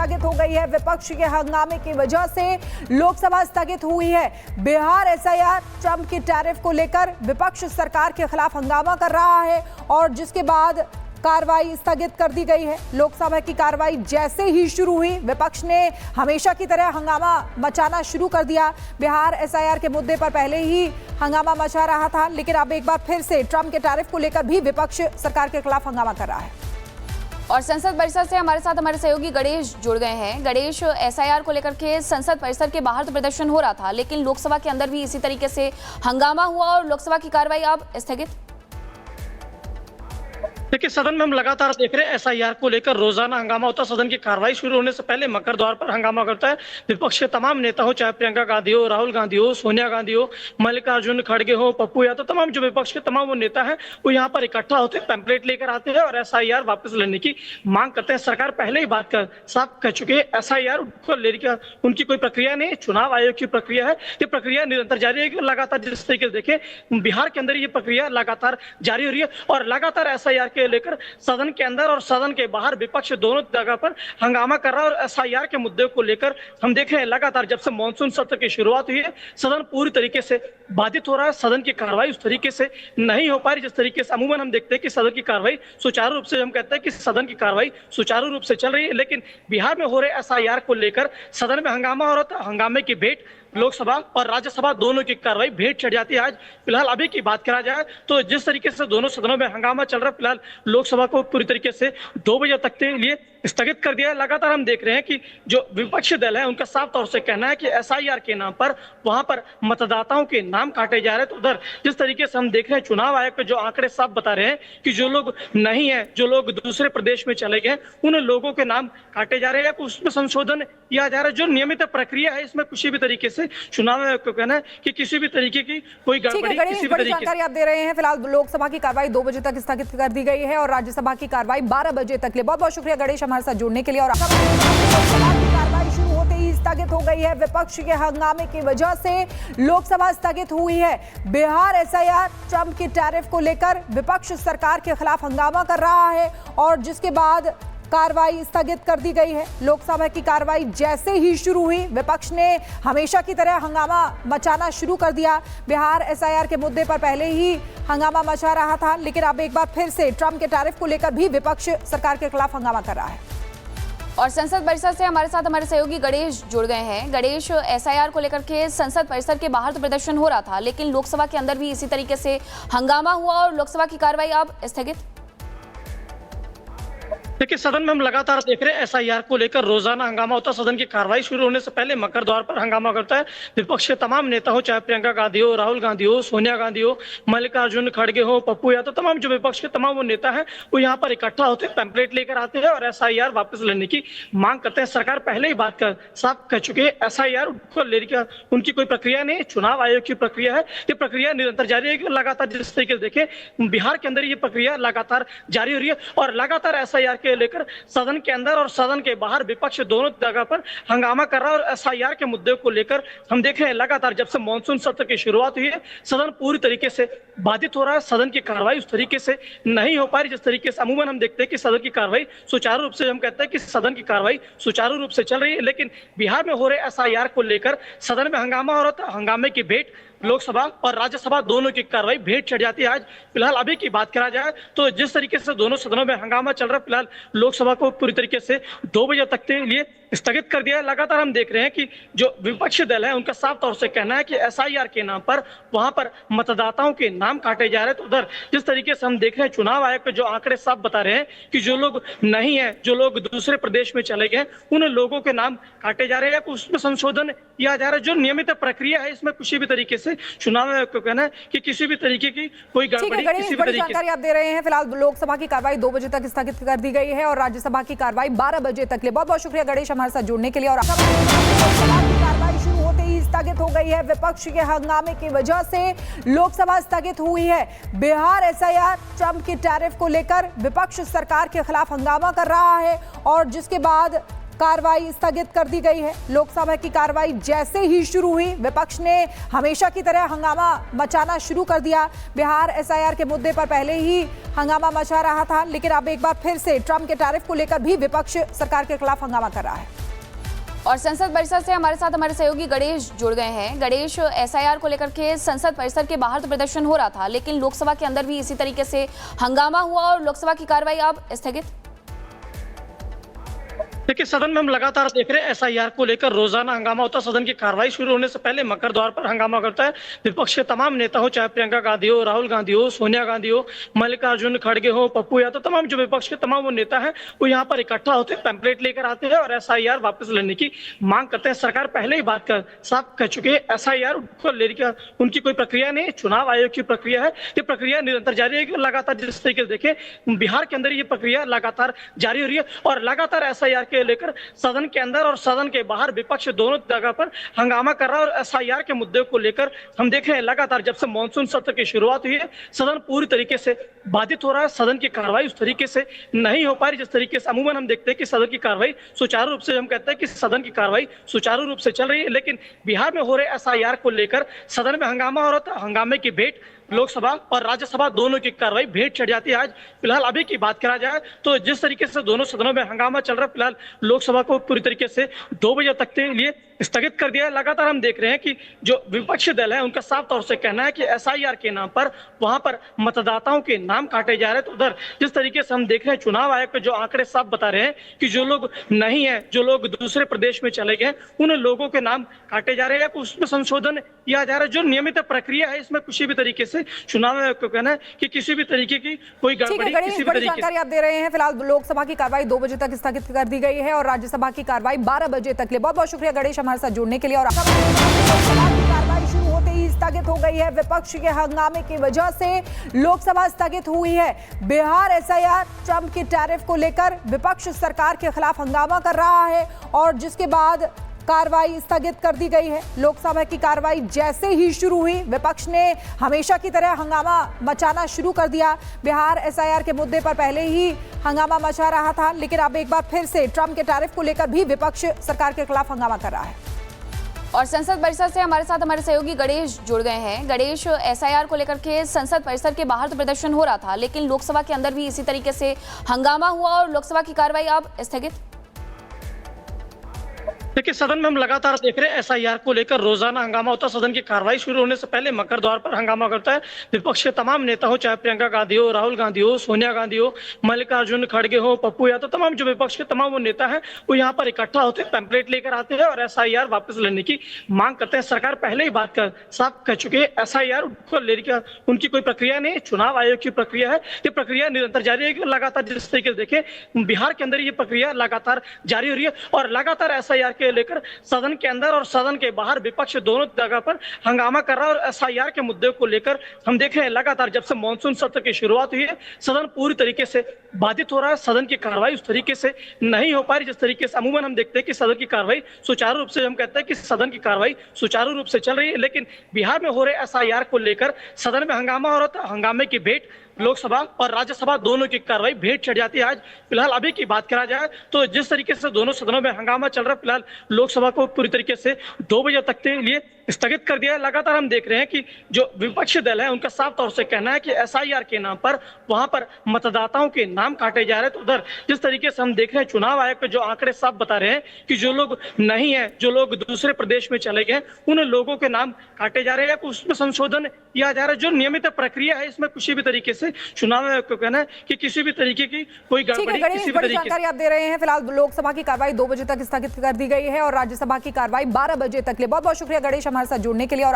स्थगित हो गई है। विपक्ष के हंगामे की वजह से लोकसभा स्थगित हुई है। बिहार एसआईआर, ट्रंप की टैरिफ को लेकर विपक्ष सरकार के खिलाफ हंगामा कर रहा है और जिसके बाद कार्रवाई स्थगित कर दी गई है। लोकसभा की कार्रवाई जैसे ही शुरू हुई, विपक्ष ने हमेशा की तरह हंगामा मचाना शुरू कर दिया। बिहार एसआईआर के मुद्दे पर पहले ही हंगामा मचा रहा था, लेकिन अब एक बार फिर से ट्रंप के टैरिफ को लेकर भी विपक्ष सरकार के खिलाफ हंगामा कर रहा है। और संसद परिसर से हमारे साथ हमारे सहयोगी गणेश जुड़ गए हैं। गणेश, एसआईआर को लेकर के संसद परिसर के बाहर तो प्रदर्शन हो रहा था, लेकिन लोकसभा के अंदर भी इसी तरीके से हंगामा हुआ और लोकसभा की कार्रवाई अब स्थगित। देखिए, सदन में हम लगातार देख रहे हैं एसआईआर को लेकर रोजाना हंगामा होता है। सदन की कार्रवाई शुरू होने से पहले मकर द्वार पर हंगामा करता है विपक्ष के तमाम नेता हो, चाहे प्रियंका गांधी हो, राहुल गांधी हो, सोनिया गांधी हो, मल्लिकार्जुन खड़गे हो, पप्पू यादव, तमाम जो विपक्ष के तमाम वो नेता हैं वो यहाँ पर इकट्ठा होते हैं, पैम्पलेट लेकर आते हैं और एसआईआर वापस लेने की मांग करते हैं। सरकार पहले ही बात कर साफ कह चुकी है, एसआईआर लेने की उनकी कोई प्रक्रिया नहीं, चुनाव आयोग की प्रक्रिया है। ये प्रक्रिया निरंतर जारी है। लगातार जिस तरीके से देखें, बिहार के अंदर ये प्रक्रिया लगातार जारी हो रही है और लगातार एसआईआर के लेकर सदन के अंदर और सदन के बाहर विपक्ष दोनों जगह पर हंगामा कर रहा है। और एसआईआर के मुद्दे को लेकर हम देख रहे हैं लगातार जब से मानसून सत्र की शुरुआत हुई है, सदन पूरी तरीके से बाधित हो रहा है। सदन की कार्रवाई उस तरीके से नहीं हो पा रही जिस तरीके से अमूमन हम देखते हैं कि सदन की कार्रवाई सुचारू रूप से, हम कहते हैं कि सदन की कार्रवाई सुचारू रूप से चल रही है। लेकिन बिहार में हो रहे एसआईआर को लेकर सदन में हंगामा हो रहा था। हंगामे की भेंट लोकसभा और राज्यसभा दोनों की कार्रवाई भेंट चढ़ जाती है। आज फिलहाल अभी की बात करा जाए तो जिस तरीके से दोनों सदनों में हंगामा चल रहा है, फिलहाल लोकसभा को पूरी तरीके से 2 बजे तक के लिए स्थगित कर दिया है। लगातार हम देख रहे हैं कि जो विपक्षी दल है उनका साफ तौर से कहना है कि एसआईआर के नाम पर वहां पर मतदाताओं के नाम काटे जा रहे हैं। तो उधर जिस तरीके से हम देख रहे हैं, चुनाव आयोग के जो आंकड़े साफ बता रहे हैं कि जो लोग नहीं है, जो लोग दूसरे प्रदेश में चले गए, उन लोगों के नाम काटे जा रहे हैं या उसमें संशोधन किया जा रहा है। जो नियमित प्रक्रिया है, इसमें किसी भी तरीके से चुनाव आयोग को कहना है कि किसी भी तरीके की कोई गड़बड़ी, किसी भी तरीके जानकारी आप दे रहे हैं। फिलहाल लोकसभा की कार्रवाई 2 बजे तक स्थगित कर दी गई है और राज्यसभा की कार्रवाई 12 बजे तक। बहुत बहुत शुक्रिया गणेश हमारे साथ जुड़ने के लिए। और लोकसभा की कार्रवाई शुरू होते ही स्थगित हो गई है। विपक्ष के हंगामे की वजह से लोकसभा स्थगित हुई है। बिहार एसआईआर, ट्रंप की टैरिफ को लेकर विपक्ष सरकार के खिलाफ हंगामा कर रहा है और जिसके बाद कार्रवाई स्थगित कर दी गई है। लोकसभा की कार्रवाई जैसे ही शुरू हुई, विपक्ष ने हमेशा की तरह हंगामा मचाना शुरू कर दिया। बिहार एसआईआर के मुद्दे पर पहले ही हंगामा मचा रहा था, लेकिन अब एक बार फिर से ट्रंप के टैरिफ को लेकर भी विपक्ष सरकार के खिलाफ हंगामा कर रहा है। और संसद परिसर से हमारे साथ हमारे सहयोगी गणेश जुड़ गए हैं। गणेश, एसआईआर को लेकर के संसद परिसर के बाहर तो प्रदर्शन हो रहा था, लेकिन लोकसभा के अंदर भी इसी तरीके से हंगामा हुआ और लोकसभा की कार्रवाई अब स्थगित। देखिए, सदन में हम लगातार देख रहे हैं एसआईआर को लेकर रोजाना हंगामा होता है। सदन की कार्रवाई शुरू होने से पहले मकर द्वार पर हंगामा करता है विपक्ष के तमाम नेता हो, चाहे प्रियंका गांधी हो, राहुल गांधी हो, सोनिया गांधी हो, मल्लिकार्जुन खड़गे हो, पप्पू यादव, तमाम जो विपक्ष के तमाम वो नेता हैं वो यहाँ पर इकट्ठा होते हैं, पैम्पलेट लेकर आते हैं और एसआईआर वापस लेने की मांग करते हैं। सरकार पहले ही बात कर साफ कह चुकी है, एसआईआर लेने की उनकी कोई प्रक्रिया नहीं, चुनाव आयोग की प्रक्रिया है। ये प्रक्रिया निरंतर जारी है। लगातार जिस तरीके से देखें, बिहार के अंदर ये प्रक्रिया लगातार जारी हो रही है और लगातार एसआईआर के लेकर सदन के अंदर और सदन के बाहर विपक्ष दोनों जगह पर हंगामा कर रहा है। और एसआईआर के मुद्दे को लेकर हम देख रहे हैं लगातार जब से मानसून सत्र की शुरुआत हुई है, सदन पूरी तरीके से बाधित हो रहा है। सदन की कार्रवाई उस तरीके से नहीं हो पा रही जिस तरीके से अमूमन हम देखते हैं कि सदन की कार्रवाई सुचारू रूप से, हम कहते हैं कि सदन की कार्रवाई सुचारू रूप से चल रही है। लेकिन बिहार में हो रहे एसआईआर को लेकर सदन में हंगामा हो रहा था। हंगामे की भेंट लोकसभा और राज्यसभा दोनों की कार्रवाई भेंट चढ़ जाती है। आज फिलहाल अभी की बात करा जाए तो जिस तरीके से दोनों सदनों में हंगामा चल रहा है, फिलहाल लोकसभा को पूरी तरीके से 2 बजे तक के लिए स्थगित कर दिया है। लगातार हम देख रहे हैं कि जो विपक्षी दल है उनका साफ तौर से कहना है कि एसआईआर के नाम पर वहां पर मतदाताओं के नाम काटे जा रहे हैं। तो उधर जिस तरीके से हम देख रहे हैं, चुनाव आयोग के जो आंकड़े साफ बता रहे हैं कि जो लोग नहीं है, जो लोग दूसरे प्रदेश में चले गए, उन लोगों के नाम काटे जा रहे हैं या उसमें संशोधन किया जा रहा है। जो नियमित प्रक्रिया है, इसमें किसी भी तरीके से चुनाव आयोग को कहना है कि किसी भी तरीके की कोई गड़बड़ी, किसी भी तरीके जानकारी आप दे रहे हैं। फिलहाल लोकसभा की कार्रवाई 2 बजे तक स्थगित कर दी गई है और राज्यसभा की कार्रवाई 12 बजे तक। बहुत बहुत शुक्रिया गणेश हमारे साथ जुड़ने के लिए। और लोकसभा की कार्रवाई शुरू होते ही स्थगित हो गई है। विपक्ष के हंगामे की वजह से लोकसभा स्थगित हुई है। बिहार एसआईआर, ट्रंप की टैरिफ को लेकर विपक्ष सरकार के खिलाफ हंगामा कर रहा है और जिसके बाद कार्रवाई स्थगित कर दी गई है। लोकसभा की कार्रवाई जैसे ही शुरू हुई, विपक्ष ने हमेशा की तरह हंगामा मचाना शुरू कर दिया। बिहार एसआईआर के मुद्दे पर पहले ही हंगामा मचा रहा था, लेकिन अब एक बार फिर से ट्रंप के टैरिफ को लेकर भी विपक्ष सरकार के खिलाफ हंगामा कर रहा है। और संसद परिसर से हमारे साथ हमारे सहयोगी गणेश जुड़ गए हैं। गणेश, एसआईआर को लेकर के संसद परिसर के बाहर तो प्रदर्शन हो रहा था, लेकिन लोकसभा के अंदर भी इसी तरीके से हंगामा हुआ और लोकसभा की कार्रवाई अब स्थगित। देखिए, सदन में हम लगातार देख रहे हैं एसआईआर को लेकर रोजाना हंगामा होता है। सदन की कार्रवाई शुरू होने से पहले मकर द्वार पर हंगामा करता है विपक्ष के तमाम नेता हो, चाहे प्रियंका गांधी हो, राहुल गांधी हो, सोनिया गांधी हो, मल्लिकार्जुन खड़गे हो, पप्पू यादव, तमाम जो विपक्ष के तमाम वो नेता हैं वो यहाँ पर इकट्ठा होते हैं, पैम्पलेट लेकर आते हैं और एसआईआर वापस लेने की मांग करते हैं। सरकार पहले ही बात कर साफ कह चुकी है, एसआईआर लेने की उनकी कोई प्रक्रिया नहीं, चुनाव आयोग की प्रक्रिया है। ये प्रक्रिया निरंतर जारी है। लगातार जिस तरीके से देखें, बिहार के अंदर ये प्रक्रिया लगातार जारी हो रही है और लगातार एसआईआर के लेकर सदन के अंदर और सदन के बाहर विपक्ष दोनों जगह पर हंगामा कर रहा है। और एसआईआर के मुद्दे को लेकर हम देख रहे हैं लगातार जब से मानसून सत्र की शुरुआत हुई है, सदन पूरी तरीके से बाधित हो रहा है। सदन की कार्रवाई उस तरीके से नहीं हो पा रही जिस तरीके से अमूमन हम देखते हैं कि सदन की कार्रवाई सुचारू रूप से, हम कहते हैं कि सदन की कार्रवाई सुचारू रूप से चल रही है। लेकिन बिहार में हो रहे एसआईआर को लेकर सदन में हंगामा हो रहा था। हंगामे की भेंट लोकसभा और राज्यसभा दोनों की कार्रवाई भेंट चढ़ जाती है। आज फिलहाल अभी की बात करा जाए तो जिस तरीके से दोनों सदनों में हंगामा चल रहा है, फिलहाल लोकसभा को पूरी तरीके से 2 बजे तक के लिए स्थगित कर दिया है। लगातार हम देख रहे हैं कि जो विपक्षी दल है उनका साफ तौर से कहना है कि एसआईआर के नाम पर वहां पर मतदाताओं के नाम काटे जा रहे हैं। तो उधर जिस तरीके से हम देख रहे हैं, चुनाव आयोग के जो आंकड़े साफ बता रहे हैं कि जो लोग नहीं है, जो लोग दूसरे प्रदेश में चले गए, उन लोगों के नाम काटे जा रहे हैं, उसमें संशोधन किया जा रहा है। जो नियमित प्रक्रिया है, इसमें किसी भी तरीके से चुनाव आयोग को कहना है कि किसी भी तरीके की कोई गड़बड़ी किसी भी तरीके जानकारी आप दे रहे हैं। फिलहाल लोकसभा की कार्रवाई 2 बजे तक स्थगित कर दी गई है और राज्यसभा की कार्रवाई 12 बजे तक ले। बहुत बहुत शुक्रिया गणेश हमारे साथ जुड़ने के लिए। और लोकसभा की कार्रवाई शुरू होते ही स्थगित हो गई है। विपक्ष के हंगामे की वजह से लोकसभा स्थगित हुई है। बिहार एसआईआर, ट्रंप के टैरिफ को लेकर विपक्ष सरकार के खिलाफ हंगामा कर रहा है और जिसके बाद कार्रवाई स्थगित कर दी गई है। लोकसभा की कार्रवाई जैसे ही शुरू हुई, विपक्ष ने हमेशा की तरह हंगामा मचाना शुरू कर दिया। बिहार एसआईआर के मुद्दे पर पहले ही हंगामा मचा रहा था, लेकिन अब एक बार फिर से ट्रंप के टैरिफ को लेकर भी विपक्ष सरकार के खिलाफ हंगामा कर रहा है। और संसद परिसर से हमारे साथ हमारे सहयोगी गणेश जुड़ गए हैं। गणेश, एसआईआर को लेकर के संसद परिसर के बाहर तो प्रदर्शन हो रहा था, लेकिन लोकसभा के अंदर भी इसी तरीके से हंगामा हुआ और लोकसभा की कार्रवाई अब स्थगित। देखिए, सदन में हम लगातार देख रहे हैं एसआईआर को लेकर रोजाना हंगामा होता है। सदन की कार्रवाई शुरू होने से पहले मकर द्वार पर हंगामा करता है विपक्ष के तमाम नेता हो, चाहे प्रियंका गांधी हो, राहुल गांधी हो, सोनिया गांधी हो, मल्लिकार्जुन खड़गे हो, पप्पू यादव, तमाम जो विपक्ष के तमाम वो नेता हैं वो यहाँ पर इकट्ठा होते हैं, पैम्पलेट लेकर आते हैं और एसआईआर वापस लेने की मांग करते हैं। सरकार पहले ही बात कर साफ कह चुकी है, एसआईआर लेने की उनकी कोई प्रक्रिया नहीं, चुनाव आयोग की प्रक्रिया है। ये प्रक्रिया निरंतर जारी है। लगातार जिस तरीके से देखें, बिहार के अंदर ये प्रक्रिया लगातार जारी हो रही है और लगातार एसआईआर के लेकर सदन के अंदर और सदन के बाहर विपक्ष दोनों जगह पर हंगामा कर रहा है। और एसआईआर के मुद्दे को लेकर हम देख रहे हैं लगातार जब से मानसून सत्र की शुरुआत हुई है, सदन पूरी तरीके से बाधित हो रहा है। सदन की कार्रवाई उस तरीके से नहीं हो पा रही जिस तरीके से अमूमन हम देखते हैं कि सदन की कार्रवाई सुचारू रूप से, हम कहते हैं कि सदन की कार्रवाई सुचारू रूप से चल रही है। लेकिन बिहार में हो रहे एसआईआर को लेकर सदन में हंगामा हो रहा था। हंगामे की भेंट लोकसभा और राज्यसभा दोनों की कार्रवाई भेंट चढ़ जाती है। आज फिलहाल अभी की बात करा जाए तो जिस तरीके से दोनों सदनों में हंगामा चल रहा है, फिलहाल लोकसभा को पूरी तरीके से 2 बजे तक के लिए स्थगित कर दिया है। लगातार हम देख रहे हैं कि जो विपक्षी दल है उनका साफ तौर से कहना है कि एसआईआर के नाम पर वहां पर मतदाताओं के नाम काटे जा रहे हैं। तो उधर जिस तरीके से हम देख रहे हैं, चुनाव आयोग के जो आंकड़े साफ बता रहे हैं कि जो लोग नहीं है, जो लोग दूसरे प्रदेश में चले गए, उन लोगों के नाम काटे जा रहे हैं, उसमें संशोधन किया जा रहा है। जो नियमित प्रक्रिया है, इसमें किसी भी तरीके से चुनाव आयोग को कहना है कि किसी भी तरीके की कोई गड़बड़ी किसी भी तरीके जानकारी आप दे रहे हैं। फिलहाल लोकसभा की कार्रवाई 2 बजे तक स्थगित कर दी गई है और राज्यसभा की कार्रवाई 12 बजे तक ले। बहुत बहुत शुक्रिया गणेश हमारे साथ जुड़ने के लिए। और